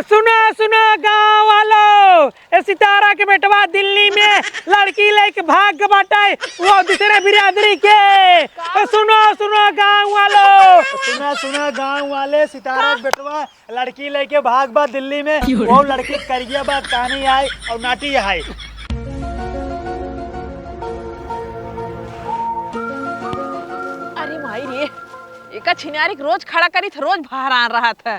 सुनो सुनो गाँव वालों, सितारा के बेटवा दिल्ली में लड़की लेके भाग बाटे वो दूसरे बिरादरी के। सुनो सुनो गाँव वालों, सुना सुना गांव वाले, सितारा के बेटवा लड़की लेके भाग बा दिल्ली में। वो लड़की करिया बात कहानी आई और नाटी आई। अरे माई रे, एका छिनारी रोज खड़ा करी था, रोज बाहर आ रहा था।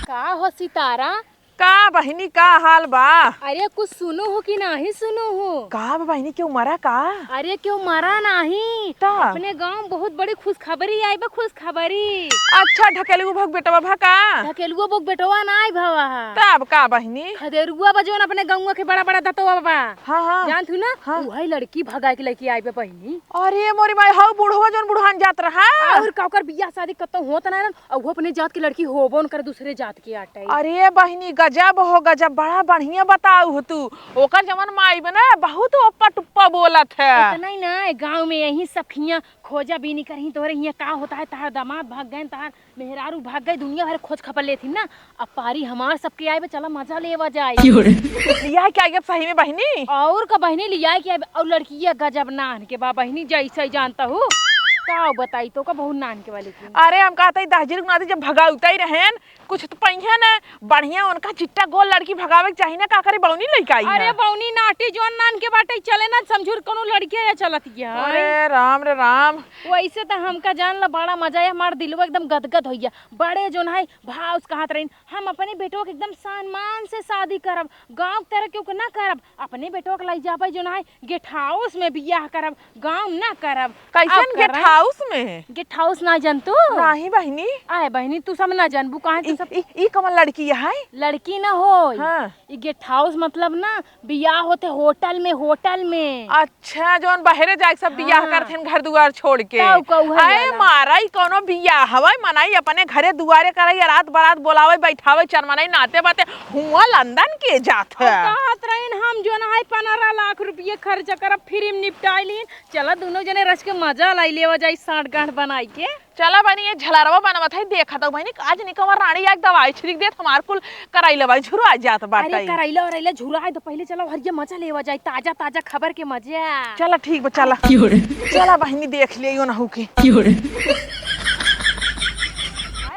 का हो सितारा? का बहिनी का हाल बा? अरे कुछ सुनो हो कि नहीं सुनो हो? का बहिनी क्यों मरा का? अरे क्यों मरा नहीं? ता? अपने गांव बहुत बड़ी खुशखबरी आई बा, खुशखबरी। अच्छा ढकेलू भग बेटवा भा का? ढकेलुआ बोक बेटवा ना आई भवा। तब का बहिनी? खदेरुआ बजोन अपने गांव के बड़ा बड़ा दतवा बा। हाँ हाँ जान थू ना? हाँ। वही लड़की भगा के लेके आई बा बहिनी। अरे मोरी माई हाउ बूढ़वा जोन बुढ़ान जात रहा। और काकर बियाह शादी कतो होत ना, और वो अपने जात की लड़की होबो न कर दूसरे जात की आटे। अरे बहिनी गजब हो गजब, बड़ा बढ़िया बताऊ हो तू। ओकर जमन माई बना बहुत ओप्पा टुप्पा बोलत है। इतना ही ना, गांव में यही सखियां खोजा बीनी करही तोरे हियां का होता है, तार दामाद भाग गए, तार मेहरारू भाग गए, दुनिया भर खोज खबर लेथी ना। अब पारी हमार सबके आए बे, चला मजा लेवा जाए। लिया क्या ये सही में बहिनी? और का बहनी लिया कि और लड़किया गजब नान के बा बहनी, जैसे ही जानता हूँ का बताई तो का बहुत नान के वाले की। अरे हम कहते हैं दहजीर नादी जब भगाउता ही रहेन कुछ तो पहिया ना बढ़िया उनका चिट्टा गोल लड़की भगावे के चाहिए ना, का करे बौनी लइका आई। अरे बौनी नाटी जोन नान के बाटे चले ना, समझूर कोनो लड़की या चलत गया। अरे राम रे राम। वैसे तो हमका जान ला बड़ा मजा है, हमार दिलवा एकदम गदगद हो गया। बड़े जोन है भाव कहत रही हम अपने बेटो के एकदम सम्मान से शादी करब, गांव तरह क्यों ना करब, अपने बेटो के लाई जाबे जोन है गेट हाउस में बियाह करब, गांव ना करब। कैसन गेट हाउस में? गेट हाउस ना जानतू? नहीं बहिनी। आए बहनी तू सब ना जानबू काहे तू सब। ई कमल लड़की है? लड़की ना हो। हाँ। ये गेट हाउस मतलब ना बियाह होते होटल में, होटल में। अच्छा जोन बहरे जाके सब बियाह हाँ। करथे घर दुआर छोड़ के। ताऊ कहू है अरे वाला। मारा ई कोनो बियाह हवाई मनाई अपने घरे दुआरे कराई, रात बारात बोलावे बैठावे चरमनाई नाते बाते हुआ लंदन के जात है। कहत रहीन हम जो ना है 15 लाख रुपये खर्च करब, फ्री में निपटाई लीन। चला दोनों जने रच के मजा लाई लेवा जाई, साठ गांठ बनाई के। चला बनी ये झलरवा बनवत है, देखा तो बनी आज निकवर रानी एक दवाई छिड़क देत हमार कुल कराई लवाई झुरो आ जात बाटे। अरे करैला वरैला झुराए तो पहले चलो हरिया मजा लेवा जाई, ताजा ताजा खबर के मजा। चला ठीक बा चला। चला बहनी देख लियो ना हो के। आए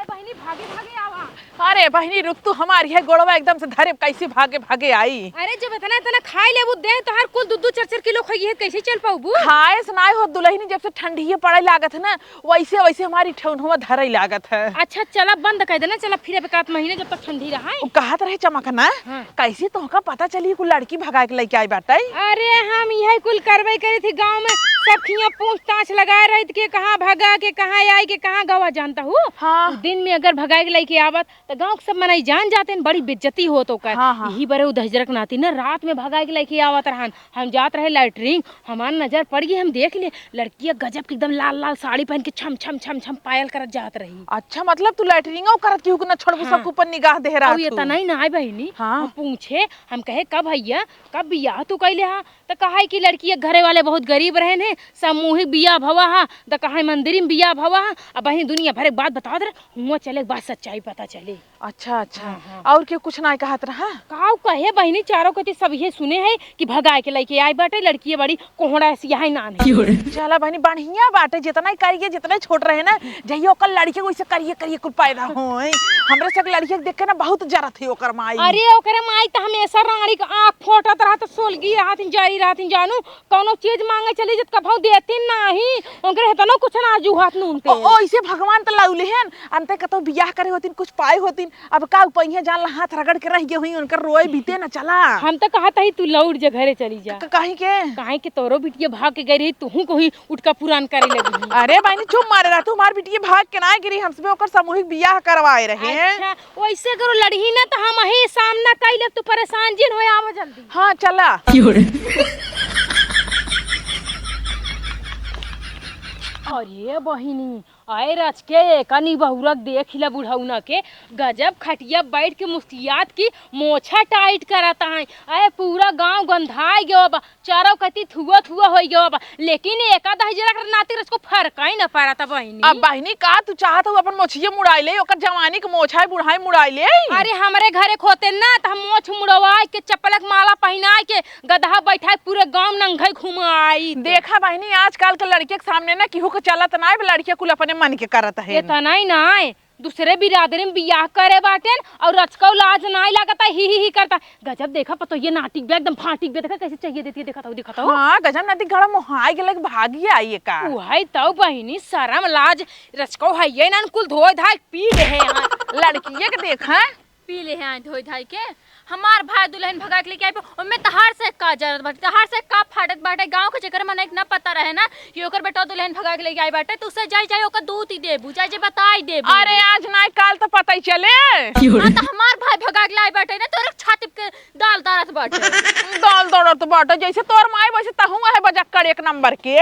बहनी भागे भागे आवा। अरे बहनी रुक तू, हमारी है गोड़वा एकदम से धरे कैसे भागे भागे आई। अरे जब इतना इतना खाई लेबू दे तो हर कुल 2-4 किलो खाइए, कैसे चल पाऊबू? खाए सुनाए हो दुल्हनी जब से ठंडी पड़े लागत है ना, वैसे वैसे हमारी ठेहुनवा धरे लागत है। अच्छा चला बंद कर देना, चला फिर एक महीने जब तक ठंडी रहा है। कहत रहे चमकना। हाँ। कैसे तोहका पता चली कुल लड़की भगा के लेके आई बाटे? अरे हम यही कुल कार्रवाई करी थी गांव में, सखियां पूछताछ लगाए रही थी कि कहाँ भगा के कहाँ आई के कहाँ गवा जानता हूँ। हाँ। दिन में अगर भगाए के लेके आवत तो गांव के सब मनाई जान जाते हैं, बड़ी बेइज्जती हो तो कर। हाँ, हाँ। यही बरे उधजरक नाती ना रात में भगाए के लेके आवत रहन, हम जात रहे लैटरिंग, हमार नजर पड़ गई, हम देख लिए लड़कियां गजब की एकदम लाल लाल साड़ी पहन के छम छम छम छम पायल करत जात रही। अच्छा मतलब तू लैटरिंग करत क्यों ना छोड़बू? हाँ। सब ऊपर निगाह दे रहा ये तना ही ना है बहनी। हाँ। हम पूछे, हम कहे कब भैया कब बियाह तू कैले हा? तो कहा कि लड़की घरे वाले बहुत गरीब रहे ने, सामूहिक बियाह भवा हा, तो कहा मंदिर में बियाह भवा हा। अब बहनी दुनिया भर एक बात बता दे, हुआ चले बात सच्चाई पता चले। अच्छा अच्छा। हाँ, हाँ। और क्यों कुछ ना कहत रहा? काऊ कहे बहनी चारों कति सब ये सुने है कि भगाए के लेके आई बाटे, लड़की बड़ी कोहड़ा ऐसी यहाँ नान है। चला बहनी बढ़िया बाटे, जितना ही करिए जितना ही छोट रहे ना, जइए ओकर लड़के वैसे करिए करिए कुल पैदा होई। हमरे सब लड़के देख के ना बहुत जरत है ओकर माई। अरे ओकरे माई तो हमेशा रानी का आँख फोटत रहत, सोलगी रहत जारी रहत, जानू कोनो चीज मांगे चली जत कभौ देती नहीं, ओकरे हेतनो कुछ ना जुहात नून ते। ओ ऐसे भगवान त लाउले हन, अंते कतो बियाह करे होतिन कुछ पाए होतिन, अब का पहिया जान ला हाथ रगड़ के रह गए हुई, उनकर रोए बीते ना चला। हम तो कहत ही तू लौट जा घरे चली जा। कहीं के काहे के तोरो बिटिया भाग के गई रही, तू कोही उठका पुरान करे लगी। अरे बहनी चुप मारे रहा, तुम्हार बिटिया भाग के ना गिरी, हमसे ओकर सामूहिक बियाह करवाए रहे। अच्छा वैसे करो लड़ही ना तो हम ही सामना कैले, तू परेशान जिन हो आवा जल्दी। हाँ चला। अरे बहिनी आए रच के कनी बहुरक देख ला बुढ़ौना के गजब खटिया बैठ के मुस्तियात की मोछा टाइट करता है। आए पूरा गांव गंधाई गयो बा, चारों कती थुआ थुआ हो गयो बा, लेकिन एकादा जरा नाती रच को फर्क ही ना पड़ा था बहिनी। अब बहिनी का तू चाहत हो अपन मोछिया मुड़ाई ले, ओकर जवानी के मोछाई बुढ़ाई मुड़ाई ले। अरे हमरे घरे खोते ना तो हम मोछ मुड़वाई के चप्पलक माला पहनाई के गधा बैठाई पूरे गांव नंगे घुमाई। देखा बहिनी आजकल के लड़के के सामने ना केहू के चलत ना, लड़के कुल अपने मन के करत है। ये तना ही ना दूसरे बिरादरी में बियाह करे बाटेन और रचकौ लाज नहीं लगता ही करता। गजब देखा पतो ये नाटिक भी एकदम फाटिक भी देखा कैसे चाहिए देती है, देखा था। हां गजब नाटिक गड़ा मोहाई गेले भागी आई का। उहाई तो बहिनी शर्म लाज रचकौ है ये ना कुल धोए धाय पी ले है यहाँ लड़किए के देखा पी ले हैं धोई धाई के। हमार भाई दुल्हन भगा के लेके आई ओमे तहार से का जरूरत बाटे, तहार से का फाटक बाटे। गांव के चक्कर में ना पता रहे ना कि ओकर बेटा दुल्हन भगा के लेके आई बाटे, तो उससे जाई ओकर दूध ही देबू, चाहे जे बताई देबू। अरे आज ना काल तो पता ही चले। हां तो हमार भाई भगा के लाई बाटे ना, तोरे छाती के दाल दारत बाटे दाल दौड़त बाटे जैसे तोर माई वैसे तहू है बजक्कर एक नंबर के।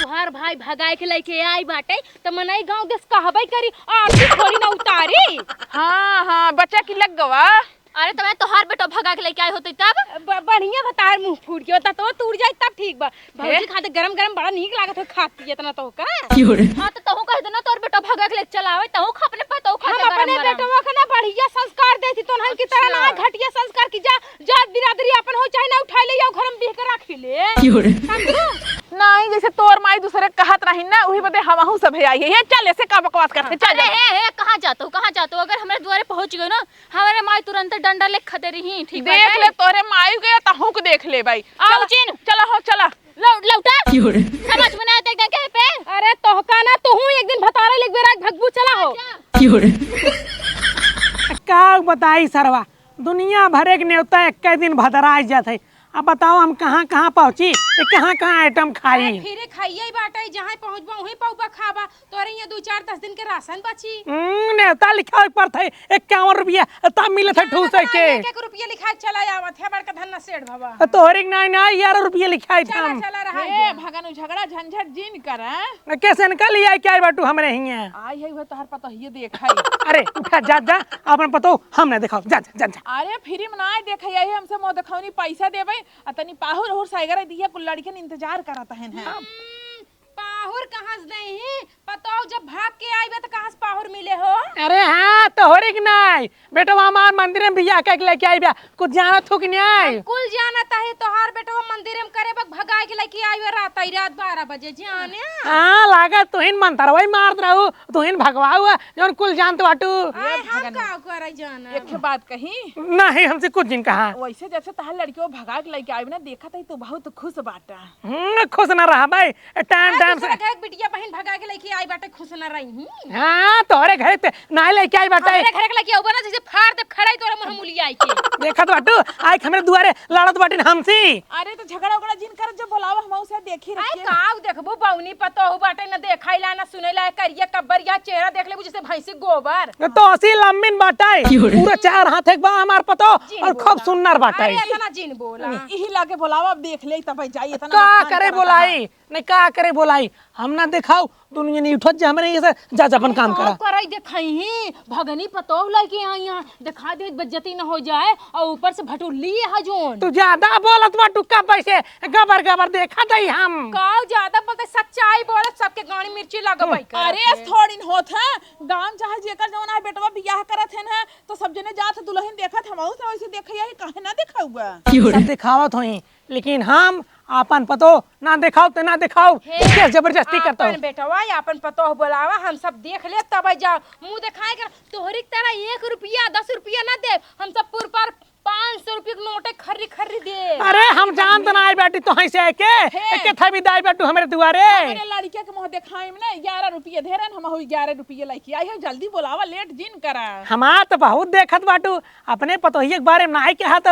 तुहार भाई भगाए के लेके आई बाटे तो मनई गांव देश कहबे करी आरती थोड़ी ना उतारी। हां बच्चा की लग गवा। अरे तुम्हें तोहार बेटा भगा के लेके आई होती तब बढ़िया बतार मुंह फूट गयो त तो टूट जाए तब ठीक बा। भौजी खाते गरम गरम बड़ा नीक लागत हो खाती इतना तो का। हां तो तहू कह देना तोर बेटा भगा के लेके चलावे, तहू अपने पतो खा हम अपने बेटवा के ना बढ़िया संस्कार देती तो हम की तरह ना घटिया संस्कार की जा बिरादरी अपन हो चाहे ना उठा ले जाओ घर में बिह के रख ले। नहीं जैसे तोर माई दूसरे कहत रही ना वही बदे हमहू सब आई है। चल ऐसे का बकवास करते चल जा। हे कहां जातो अगर हमरे द्वारे पहुंच गयो ना हमारे माई तुरंत डंडा ले खदे रही। ठीक देख ले तोरे माई गया तहू को देख ले भाई। आओ चिन चला हो चला लौटा समझ में ना आते एकदम कहे पे। अरे तोहका ना तू एक दिन भतारे लिख बेरा भगबू चला हो। का बताई सरवा दुनिया भरे के न्योता एक दिन भदराई जात है। अब बताओ हम कहाँ कहाँ पहुँची, कहाँ आइटम खाई। फिर खाइए बाटे जहाँ पहुँचबा वहीं पौबा खाबा, तोरे ये 2-4-10 दिन के राशन बची। न्योता लिखा पर थे 51 रुपया तब मिले थे ठूस के 1 रुपया लिखा चला आवत है बड़का धन्ना सेठ बाबा। तोहरी ना 11 रुपया लिखाई था। चला रहा ए भगन झगड़ा झंझट जिन कर कैसे निकल आई क्या बाटू हमरे हियां आई है तोहर पता ही देखा। अरे उठा जा अपन पतो हमने देखा जा। अरे फ्री में ना देखा यही हमसे मुंह दिखावनी पैसा देबे अतनी पाहुर और साइगर दिया कुल लड़के इंतजार करत हैं। पाहुर कहाँ से नहीं पताओ जब भाग के आई तो कहाँ से पाहुर मिले हो। अरे हाँ तोहरी की नहीं बेटा हमार मंदिर में बियाह के लेके आई बा कुछ जाना थू कि नहीं। कुल जाना है तोहार बेटा मंदिर में करे बक भगाए के लेके आई रात 12 बजे जाने। हाँ लागा तुहिन मंतर वही मारत रहू तुहिन भगवाऊ जौन कुल जानत बाटू। हम का करे जाना एक बात कही नहीं हमसे कुछ दिन कहा वैसे जैसे तहार लड़कियों भगा के लेके आई ना देखा था तू बहुत खुश बाटा। खुश ना रहा भाई टाइम से बिटिया बहन भगा के लेके आई बाटे खुश न रही। हाँ तोहरे घर पे ना लेके आई बाटे घर के लेके आऊ ना जैसे फाड़ दे खड़ाई तोरे मुंह मुलिया आई के देखत बाटू आई हमरे दुआरे लड़त बाटिन हमसी। अरे तो झगड़ा उगड़ा जिन कर जो बुलावा हम उसे देखी आई रखिए। काऊ देखबो बौनी पतो हो बाटे न देखाइला न सुनैला करिया कब्बरिया चेहरा देख लेबू जैसे भैंसी गोबर। तो असी लम्बिन बाटे पूरा 4 हाथ एक बा हमार पतो और खूब सुंदर बाटे। अरे इतना जिन बोला यही लाके बुलावा देख ले तब जाई इतना का करे बोलाई नहीं का करे बोलाई हम ना दिखाओ दुनिया नहीं उठत जा हमरे ऐसे जा अपन काम करा करई देखई भगनी पतो लेके आई यहां दिखा दे बेइज्जती न हो जाए और ऊपर से भटुली है जोन। तू ज्यादा बोलत बा टुक्का पैसे गबर देखा दई हम काऊ ज्यादा बोलते सच्चाई बोलत सबके गाड़ी मिर्ची लगबई कर। अरे थोड़ी होत है गांव चाहे जेकर जौन है बेटवा बियाह करत है ना तो सब जने जात दुल्हन देखत हमहू से वैसे देखैया काहे ना दिखाऊगा सब दिखावत होई लेकिन हम अपन पतो ना दिखाओ तो ना दिखाओ क्या जबरदस्ती करता अपन बेटवा अपन पतो बोलावा हम सब देख ले तब जा मुंह दिखाए कर तोहरी तरह 1 रुपया 10 रुपया ना दे हम सब पूर पर 500 रुपया के नोटे खर्री दे। अरे हम जान तो ना आई बेटी तो ऐसे के था भी दाई बेटू हमरे दुआरे मेरे लड़के के मुंह दिखाई में ना 11 रुपया धेरन हम 11 रुपया लेके आई है जल्दी बुलावा लेट जिन करा। हमार तो बहुत देखत बाटू अपने पतोही के बारे में नहीं कहत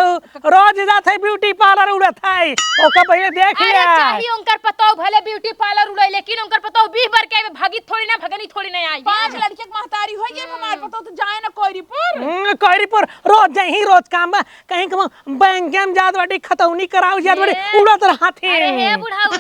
रोज जात है ब्यूटी पार्लर उड़त है ओका पहले देख अरे लिया चाहिए उनकर पतो भले ब्यूटी पार्लर उड़ाई लेकिन उनकर पतो 20 बार के भागी थोड़ी ना भगनी थोड़ी ना आई। 5 लड़के के महतारी हो गए हमार पतो तो जाए ना कोई पर कहरी पर रोज जही रोज काम बा कहीं कम बैंक में जात बाटी खतौनी कराऊ जात बाटी उड़त रहत अरे हे है। बुढ़ाऊ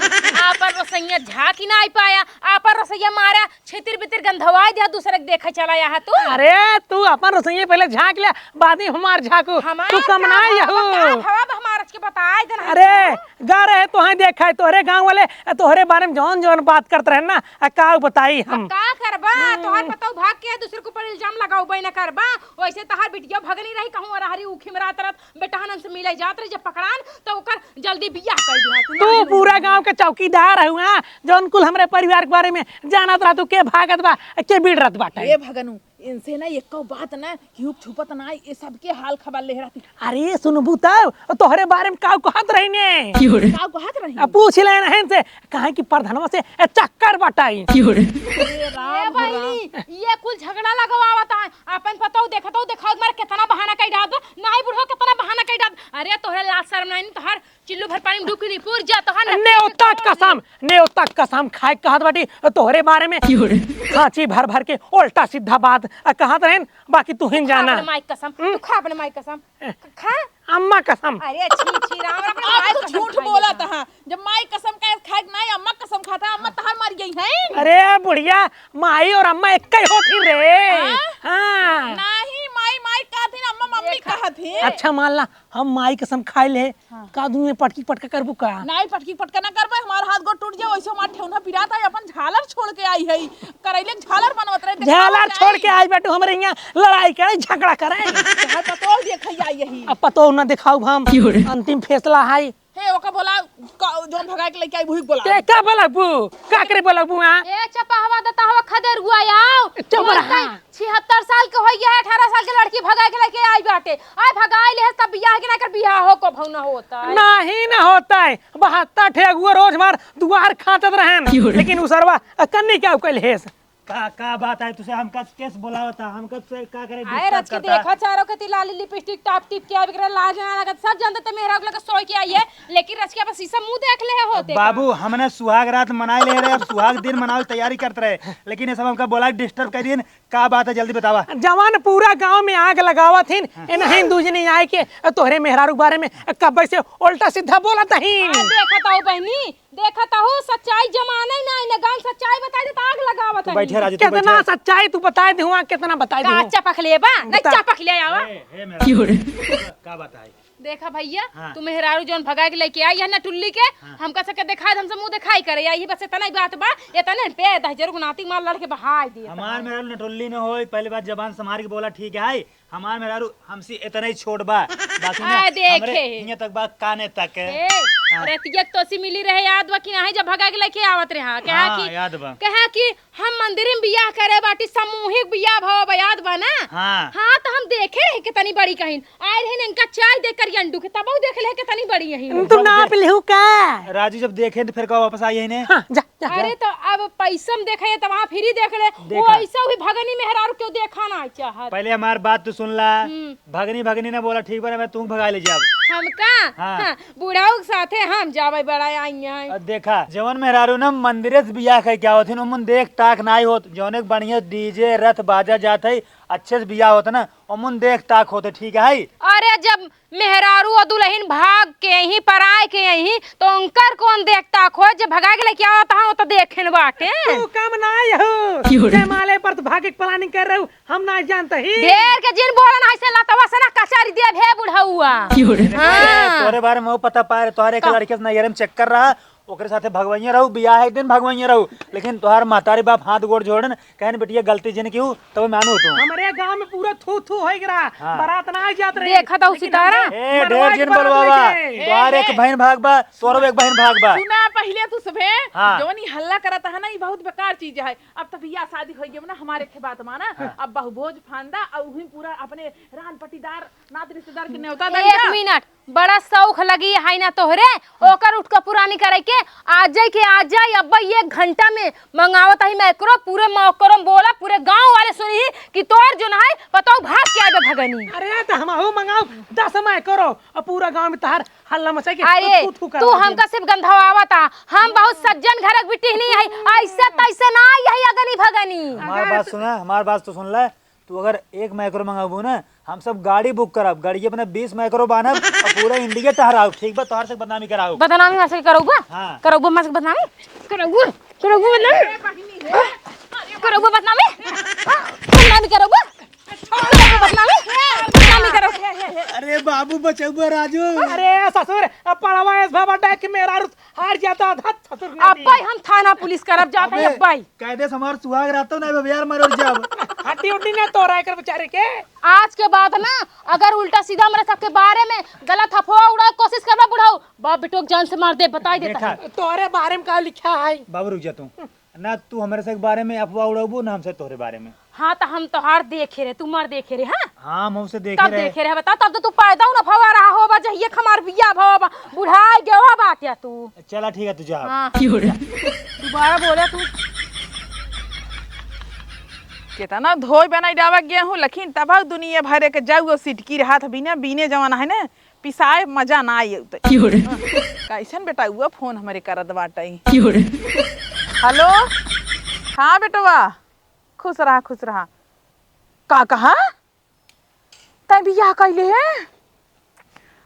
आपन रसैया झाकी ना आई पाया आपन रसैया मारा छितिर बितिर गंधवाई दिया दूसरे के देखे चला यहाँ तू अरे तू अपन रसोई पहले झांक ले बाद में हमार झाकू तू कम ना यहू। हवा हमार के बताए देना। अरे गा रहे तो है देखा है तोहरे गांव वाले तोहरे बारे में जौन जौन बात करते रहे ना का बताई हम का करबा तोहर बताओ भाग के दूसरे के ऊपर इल्जाम लगाओ बई ना करबा वैसे तहार बिटिया भगनी रही कहूं रहरी उखी में रात बेटहनन से मिले जात रही जब पकड़ान तो ओकर जल्दी बियाह कर दिया तू पूरा गांव के चौकीदार हुआ जौन कुल हमरे परिवार के बारे में जानत रहा तू के भागत बा के बिड़रत बाटे। ए भगनु इनसे ना एको बात ना क्यों छुपत ना ये सबके हाल खबर ले रहती। अरे सुनबू तब तोहरे बारे में का कहत रही ने का कहत रही पूछ ले नहन से कहे कि प्रधानवा से चक्कर बटाई। ए बहिनी ये कुल झगड़ा लगवावत है अपन पतो देखतो देखाओ मार कितना बहाना कई डाद नहीं बुढ़ो कितना बहाना कई डाद अरे तोहरे लाज शर्म नहीं तोहर चिल्लू भर पानी में डूब के पूर जा तोहर नेवता कसम खाए कहत बाटी तोहरे बारे में खांची भर भर के उल्टा सीधा बात कहत रहन बाकी तू हिन जाना माइक कसम तू खा अपने माइक कसम खा अम्मा कसम। अरे छी छी राम राम अपने आप माइक तो कसम झूठ खाई बोला लेता। था जब माई कसम का खाए नहीं अम्मा कसम खाता अम्मा तहार मर गई है। अरे बुढ़िया माई और अम्मा एक ही होती रे। हाँ नहीं माई का थी अम्मा मम्मी कहा थी। अच्छा मान ला हम माई कसम खाए ले का दूं पटकी पटका करबू का नहीं पटकी पटका ना करबे हमार हाथ गोड़ टूट जाए वैसे हमार ठेवना पिरात है अपन झालर छोड़ के आई है करैले झालर बनवत रहे झालर छोड़ के आज बैठू हमरे यहाँ लड़ाई करे झगड़ा करे तहार पतो देखै आई यही अब पतो न दिखाऊ हम अंतिम फैसला है हे ओका बोला जोन भगाए के लेके आई भूख बोला ते का बोलबू का करे बोलबू हां ए चपा हवा देता हवा खदेर हुआ आओ चुप रहा। 76 साल के हो गया है 18 साल के लड़की भगा के लेके आई बाटे आय भगाई ले तब बियाह के ना कर बियाह हो को भौना होता है नहीं न होता है 72 ठेगुआ रोज मार दुआर खांचत रहन लेकिन उसरवा कन्नी क्या कइल हेस का बात है तुसे हमका केस बोलावता हमका से का करे आए रच के देखा चारों के तिलाली लिपस्टिक टॉप टिप के आबि करे लाज ना लगत सब जानते ते मेहरा के सोई के आई है लेकिन रच के बस शीशा मुंह देख ले होते बाबू हमने सुहाग रात मनाए ले रहे अब सुहाग दिन मनाओ तैयारी करते रहे लेकिन ये सब हमका बोला डिस्टर्ब करिए का बात है जल्दी बतावा। जवान पूरा गांव में आग लगावा थीन नहीं दूजनी आए के तोहरे मेहरारू बारे में कब से उल्टा सीधा बोला तहीन देखता हूं बहनी देखता हूं सच्चाई जमाने ना इन गांव सच्चाई बता दे आग लगावत है बैठे राजू तू कितना सच्चाई तू बताए दूंगा कितना बताए का दूंगा चपक लेबा नहीं चपक ले आवा का बात है देखा भैया हाँ। तू मेहरारू जोन भगा के लेके आई है ना टुल्ली के हमका सके दिखाई हमसे मुंह दिखाई करे आई बस इतना ही बात बा इतना पे दहजर गुनाती मार लड़ के बहाई दिए हमार मेरा नटोली न होई पहली बात जबान संभाल के बोला ठीक है हमार मेहरारू हमसे इतना ही छोड़ बा बाकी ना आ, देखे। हमरे हियां तक बा काने तक है रतिया तो सी मिली रहे याद बा कि नहीं जब भगा के लेके आवत रहा कहा हाँ, कि याद बा। कहा कि हम मंदिर में बियाह करे बाटी सामूहिक बियाह भव याद बा ना हाँ। हाँ तो हम देखे रहे कितनी बड़ी कहीं आए रहे इनका चाय देख कर अंडू के तब देख ले कितनी बड़ी यही तू नाप लिहू का राजू जब देखे तो फिर कब वापस आई है ने हाँ, जा, जा, अरे तो अब पैसा में देखे तो वहाँ फिर ही देख ले वो देखा। ऐसा हुई भगनी मेहरारू क्यों देखा ना चाहत पहले हमार बात तो सुन ला भगनी ने बोला ठीक बा मैं तू भगा ले जाब हमका हाँ। हाँ, बुढ़ाऊ के साथे हम जावे बड़ा आई हैं अब देखा जवन मेहरारू ना मंदिरे से बियाह कह क्या होती उमन देख ताक नाई होत जौन एक बढ़िया डीजे रथ बाजा जात है अच्छे से बियाह होता ना उमन देख ताक होते ठीक है अरे जब मेहरारू और दुल्हन भाग के यहीं पराए के यहीं तो उनकर कौन देखता खो जब भगा के लेके आवत हां तो देखेन बाटे तू कम ना हो जयमाले पर तो भागे के प्लानिंग कर रहे हो हम ना जानते ही ढेर के जिन बोलन ऐसे लतवा से ना कचारी दे भे बुढ़ाऊआ तोरे बारे में वो पता पाए तोहरे एक लड़के से नैयर में चेक कर रहा ओकरे साथे भगवैया रहू बियाह एक दिन भगवैया रहू लेकिन तोहार मातारी बाप हाथ गोड़ जोड़न कहन बेटिया गलती जिन क्यों तब मानू तू हमारे गांव में पूरा थू थू हो गया हाँ। बारात ना जात रही देखा था उसी तारा ए ढेर जिन बोलवावा तोहार एक बहन भाग बा तोरो एक बहन भाग बा सुना पहले तू सबे हाँ। जोनी हल्ला करत है ना ये बहुत बेकार चीज है अब तो बियाह शादी हो गई ना हमारे के बात माना अब बहुभोज फांदा और वही पूरा अपने रान पटीदार नात रिश्तेदार के न्योता एक मिनट बड़ा शौक लगी है ना तोहरे ओकर उठ के पुरानी करे के आज जाए अब एक घंटा में मंगावत ही मैं करो पूरे मौकरम बोला पूरे गांव वाले सुनी कि तोर जो है बताओ भाग के आए भगनी अरे तो हम हो मंगाओ 10 समय करो और पूरा गांव में तहार हल्ला मचा के अरे तू हमका सिर्फ गंधवावा था हम बहुत सज्जन घर बिटी नहीं है ऐसे तैसे ना आई है अगनी भगनी हमार बात सुना हमार बात तो सुन ले तू अगर 1 माइक्रो मंगाबू ना हम सब गाड़ी बुक करब, गाड़ी अपना 20 माइक्रो बानब और पूरा इंडिया टहराऊ, ठीक बा? तोहर से बदनामी कराऊ। बदनामी वैसे करोगे? हाँ। करोगे मत बदनामी, करोगे करोगे बदनामी, करोगे बदनामी, बदनामी करोगे, बदनामी करोगे। अरे बाबू बचौबा राजू। अरे ससुर पड़वा इस भाव कि मेरा हार जाता था ससुर ने अब्बा हम थाना पुलिस करब जाते हैं अब्बा। कहदे हमार सुहाग रहता ना यार मरो जब हड्डी उड्डी ने तोड़ा कर बेचारे के। आज के बाद ना अगर उल्टा सीधा मेरे सबके बारे में गलत अफवाह उड़ाए कोशिश करना बुढ़ाऊ, बाप बेटो जान से मार दे, बता ही देता है। तोरे बारे में का लिखा है? बाबू रुक जा तू ना, तू हमारे से बारे में अफवाह उड़ाबू ना हमसे तोहरे बारे में। हाँ तो हम तोहार देखे रे, तू मर देखे रे। हाँ हाँ हम उसे देखे कब रहे। देखे रे बता? तब तो तू पैदा ना भवा रहा होगा जहिए खमार बिया भवा बुढ़ाई गेवा बात या तू। चला ठीक है तू जा। हाँ दोबारा बोले तू। कितना धोई बनाई डावा गेहूं लखीन तब दुनिया भरे के जाऊ सिटकी हाथ बिना बीने जवाना है ना पिसाए मजा ना आई। कैसन बेटा हुआ फोन हमारे करत बाटे। हेलो हाँ बेटवा खुश रहा खुश रहा। का कहा तय बियाह कैले है?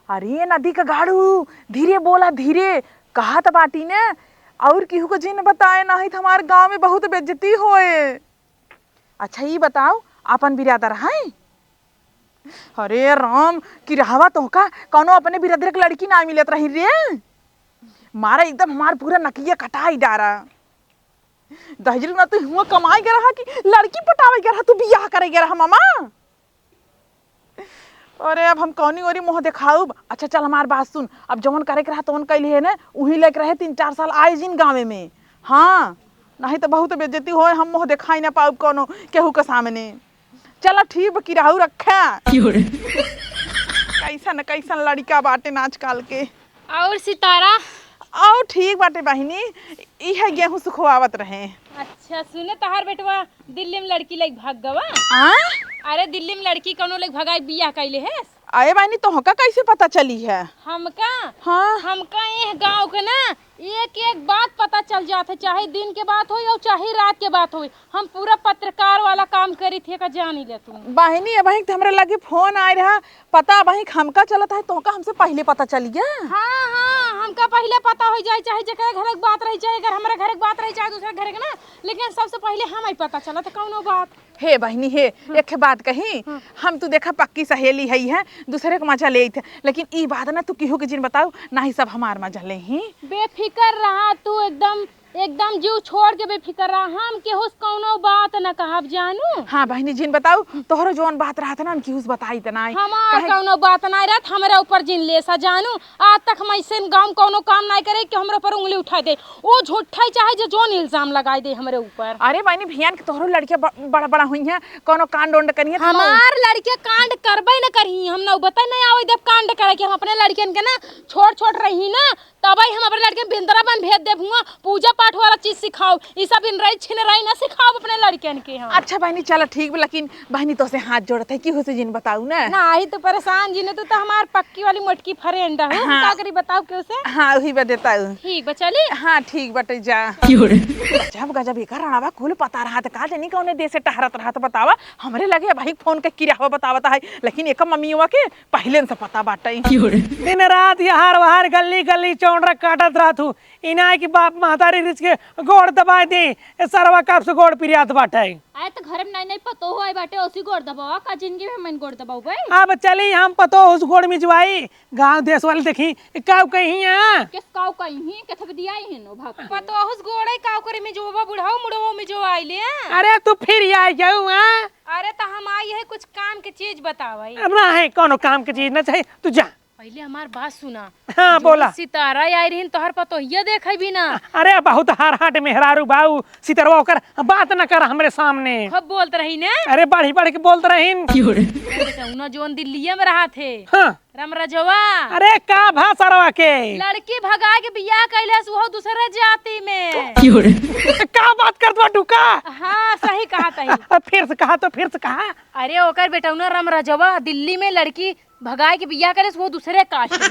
अरे नदी का गाड़ू धीरे बोला धीरे कहा तो बाटी ने और केहू को जिन बताए नहीं तो हमारे गांव में बहुत बेइज्जती होए। अच्छा ये बताओ अपन बिरादर है? अरे राम कि रहवा तो का कौनो अपने बिरादर के लड़की ना मिलत रही रे। मारा एकदम हमार पूरा नकिया कटाई डारा। दहजल ना तू हुआ कमाई गे रहा कि लड़की पटावे गे रहा, तू बियाह करे गे रहा मामा। अरे अब हम कौनी ओरी मुँह दिखाऊ। अच्छा चल हमार बात सुन, अब जवन करे के रहा तवन कैली है ना वही लेके रहे 3-4 साल आए जिन गाँव में। हाँ नहीं तो बहुत बेइज्जती हो, हम मुँह दिखाई ना पाऊ कोनो केहू के सामने। चलो ठीक की रहू रखा। कैसन कैसन लड़का बाटे आजकल के। और सितारा और ठीक बाटे बहिनी, इहे गेहूं सुखवावत रहे। अच्छा सुने तहार बेटवा दिल्ली में लड़की लेके भाग गवा। अरे दिल्ली में लड़की कौनो लेके भगाई बियाह कैले है। आए बहनी तो हमका कैसे पता चली है? हमका हाँ हमका ये गांव के ना एक एक बात पता चल जाते, चाहे दिन के बात हो या चाहे रात के बात हो। हम पूरा पत्रकार वाला काम करी थे का जानी ले तू। बहनी बहन हमरे लगे फोन आए रहा पता बहन हमका चलता है तो हमसे पहले पता चल गया। हाँ हाँ हमका पहले पता हो जाए, चाहे जगह घर के बात रही चाहे अगर हमारे घर के बात रही चाहे दूसरे घर के ना, लेकिन सबसे पहले हम ही पता चला था कौनो बात। हे बहनी हे एक बात कही, हम तू देखा पक्की सहेली है दूसरे को मजा ले थे, लेकिन ई बात ना तू केहू के जिन बताऊ ना ही सब हमार मजा ले ही। बेफिक्र रहा तू, एकदम एकदम जीव छोड़ के बेफिक्र रहा। हम केहू से कौनो बात न कहब जानू। हाँ बहनी जिन बताऊ तोहरो जोन बात रहा था ना केहू से बताई त ना। हमार कौनो बात नहीं रहत, हमारे ऊपर जिन लेसा जानू। आज तक हम ऐसे गांव कौनो काम नहीं करे कि हमरे ऊपर उंगली उठा दे। वो झूठा ही चाहे जो जोन इल्जाम लगाई दे हमरे ऊपर। अरे बहनी भियान के तोहरो लड़के बड़ा बड़ा हुई है कोनो कांड ओंड करिए। हमार लड़के कांड करबे न करही, हम न बता नहीं आवे जब कांड करे कि हम अपने लड़कियन के ना छोड़ छोड़ रही ना तबई हम अपने लड़के बिंदराबन भेज दे भुआ पूजा पाठ वाला चीज सिखाओ। ई सब इन रही छिन रही ना सिखाओ अपने लड़कियन के हम। अच्छा बहनी चलो ठीक, लेकिन बहनी तो से हाथ जोड़त है कि हो से जिन बताऊ ना। नहीं तो परेशान जी ने तो हमार पक्की वाली मोटकी फ्रेंड है। हाँ। का करी बताओ क्यों से? हाँ वही बता देता हूँ। ठीक बचली। हाँ ठीक बटे जा। जब गजब एक रणावा कुल पता रहा था का जानी कौन देश से टहरत रहा तो बतावा हमरे लगे भाई फोन के किरावा बतावता है, लेकिन एक मम्मीवा के पहले से पता बाटे। दिन रात यहाँ वहार गली गली चौंडरा काटत रहा तू इना की बाप महतारी रिच के गोड़ दबा दे सरवा कब से गोड़ पिरियात बाटे। आए तो घर में नहीं पतो हो आई बाटे ओसी गोड़ दबावा का जिंदगी में मन गोड़ दबाऊ भाई। अब चली हम पतो उस गोड़ मिजवाई गांव देश वाले देखी काव कहीं है किस काऊ कहीं कथक दिया ही नो भाग पतो हुस गोड़े काव करे में जो बा बुढ़ाओ मुड़ो में जो आइले। अरे तू फिर आई जाऊ है। अरे तो हम आई है कुछ काम के चीज बतावाई। ना है कोनो काम की चीज ना चाहिए तू जा। पहले हमार बात सुना। हाँ बोला। सितारा आई रही तोहर पतो ये देखे भी ना। अरे बहुत हार हाट मेहरारू बाऊ सितरवा कर बात न कर हमरे सामने। खूब बोलत रही ने। अरे बढ़ी बढ़ के बोलत रहीन। बेटा उन जोन दिल्ली में रहा थे हाँ। रमरजवा। अरे का भाषा के लड़की भगा के बियाह कैले वो दूसरे जाति में। का बात कर दो टुका। हाँ सही कहा तही। फिर से कहा तो फिर से कहा। अरे ओकर बेटा उन रमरजवा दिल्ली में लड़की भगाए के बियाह करे से वो दूसरे कास्ट में।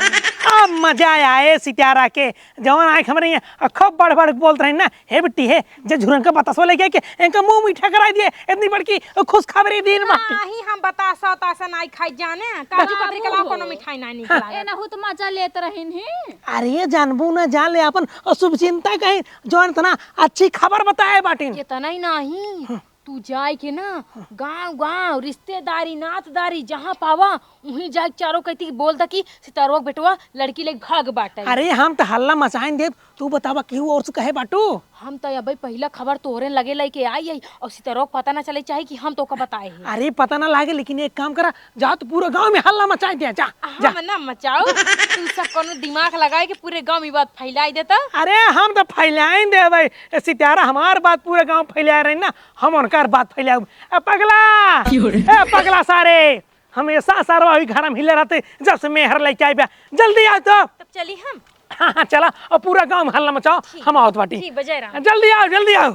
अब मजा आए सितारा के जवान आए हमारे यहाँ खूब बढ़ बढ़ बोलते रहे ना, हे बिट्टी है जे झुरन का बतासो लेके के इनका मुंह मीठा करा दिए, इतनी बड़की खुश खबरी दिन बाटी। नाही हम बतासा तासा नहीं खाई जाने, काजू कतरी के अलावा कोनो मिठाई नहीं निकला। ए नहु तो मजा लेत रहिन ही। अरे जानबू ना जान ले अपन शुभ चिंता कहीं जवान इतना अच्छी खबर बताए बाटी। ये तना ही नहीं, तू जाए के ना गांव गांव रिश्तेदारी नातदारी जहाँ पावा वहीं जाए चारों कहती बोल दा कि सितारो बेटवा लड़की लेके भाग बाटे। अरे हम तो हल्ला मचाइन देव, तू बतावा क्यों और से कहे बाटू। हम तो अबे पहला खबर तोहरे लगे लाई के आई और सितारो पता ना चले चाहे कि हम तो का बताए हैं। अरे पता ना लागे, लेकिन एक काम करा, जा तो पूरा गांव में हल्ला मचाई दिया, जा जा। हम ना मचाओ, तू सब कोनो दिमाग लगाए के पूरे गांव में बात फैलाई देता। अरे हम तो फैलाइन दे भाई, सितारा हमार बात पूरे गांव फैला रहे ना, हम उनकार बात फैलाऊ। पगला सारे हमेशा सारा वही घर में हिले रहते, जब से मेहर लेके आई बा, जल्दी आओ तो। तब चली हम। हाँ चला, और पूरा गांव में हल्ला मचाओ, हम आओ बाटी। ठीक बजाय रहा। जल्दी आओ जल्दी आओ।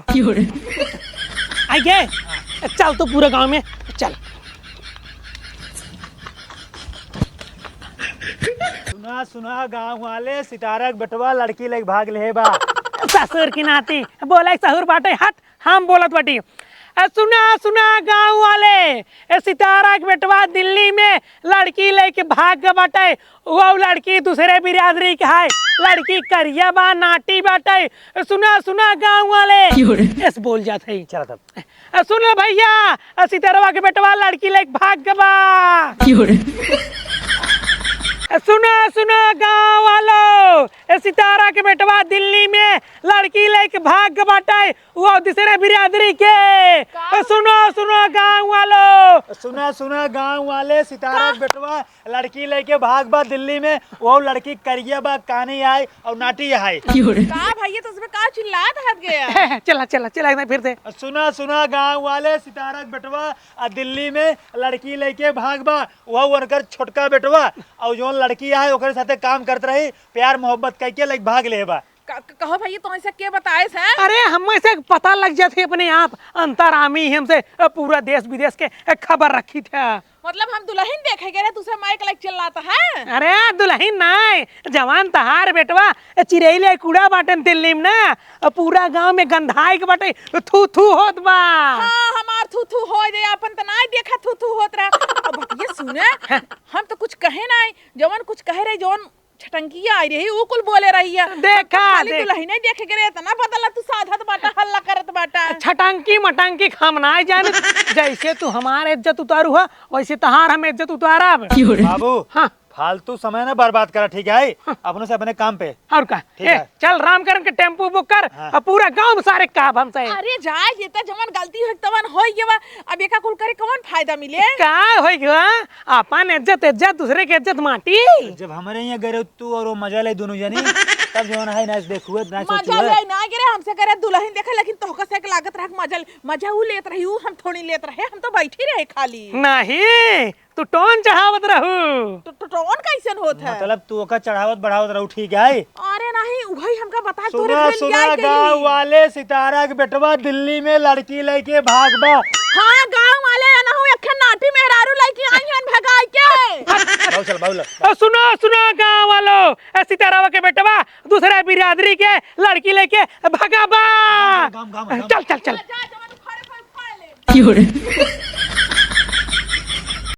आई गए, चल तो पूरा गांव में चल। सुना सुना गाँव वाले, सितारा के बेटवा लड़की लेके भाग ले बा। ससुर की नाती बोला सहुर बाटे, हट हम बोलत बाटी। सुना सुना गांव वाले, सितारा के बेटवा दिल्ली में लड़की लेके भाग गए बाटे। वो लड़की दूसरे बिरादरी के है, लड़की करिया बा नाटी बाटे। सुना सुना गांव वाले, ऐसे बोल जाते ही। चला तब सुनो भैया, सितारा के बेटवा लड़की लेके भाग गए बा। सुनो सुनो गाँव वालों, सितारा के बेटवा दिल्ली में लड़की लेके भाग गए बाटे, वो दूसरे बिरादरी के। सुनो सुनो गाँव वालों, सुना सुना गाँव वाले, सितारा के बेटवा लड़की लेके भाग बा दिल्ली में, वो लड़की करिया बा कानी आए और नाटी आए। का भैया तो उसमें का चिल्लात हट गया। चला चला चला एकदम फिर से। सुना सुना गाँव वाले, सितारा के बेटवा दिल्ली में लड़की लेके भाग बा, वो उनकर छोटका बेटवा और जो लड़की आए ओकरे साथे काम करते रही, प्यार मोहब्बत करके लेके भाग ले बा। कहो भैया तो ऐसा क्या बताए है? अरे हमें से पता लग जाती अपने आप, अंतरामी हमसे पूरा देश विदेश के खबर रखी था। मतलब हम दुल्हन देखे गए दूसरे माइक लाइक चिल्लाता है। अरे दुल्हन नहीं, जवान तहार बेटवा चिरैले कूड़ा बाटन दिल्ली में ना, पूरा गांव में गंधाई के बाटे थू थू होत बा। हाँ हमार थू थू हो दे, अपन तो नहीं देखा थू थू होत रहा। अब भैया सुने, हम तो कुछ कहे नहीं, जवन कुछ कहे रहे, जवन छटंकिया आई रही वो कुल बोले रही है। देखा खाली दुल्हन नहीं देखे गए इतना बदला तू साधत बाटा हल्ला करत बाटा। छटंकी मटंकी हम ना जाने, जैसे तू हमारे इज्जत उतारू है वैसे तहार हम इज्जत उतारब। बाबू हाँ फालतू समय ना बर्बाद करा, ठीक है? अपनों से अपने काम पे। और का ठीक है। चल रामकरण के टेम्पू बुक कर, और पूरा गांव में सारे काम हमसे। अरे जाए ये तो जवन गलती हो तवन हो गया, अब एका कुल करे कौन फायदा मिले? का हो गया अपन इज्जत इज्जत, दूसरे के इज्जत माटी। जब हमारे यहाँ गए तू और वो मजा ले दोनों जनी, तब जो है ना देखुए ना मजा सोचुए। ले ना गिरे हमसे करे दुल्हन देखे, लेकिन तोहका से लागत रहा मजा वो लेत रही, हम थोड़ी लेत रहे, हम तो बैठी रहे खाली। नहीं तू टोन चढ़ावत रहू। तो टोन कैसन होत है? मतलब तू ओका चढ़ावत बढ़ावत रहू, ठीक है? अरे नहीं वही हमका बता। सुना सुना गाँव वाले, सितारा के बेटवा दिल्ली में लड़की लेके भाग बा। हाँ गाँव वाले ना हो अखन नाटी मेहरारू लड़की आई हन भगाई के। बाबू चल बाबू सुनो सुनो गाँव वालों, सितारा के बेटवा दूसरे बिरादरी के लड़की लेके भगा बा। गाँव चल चल चल। जा जवन फाड़े फाड़े ले।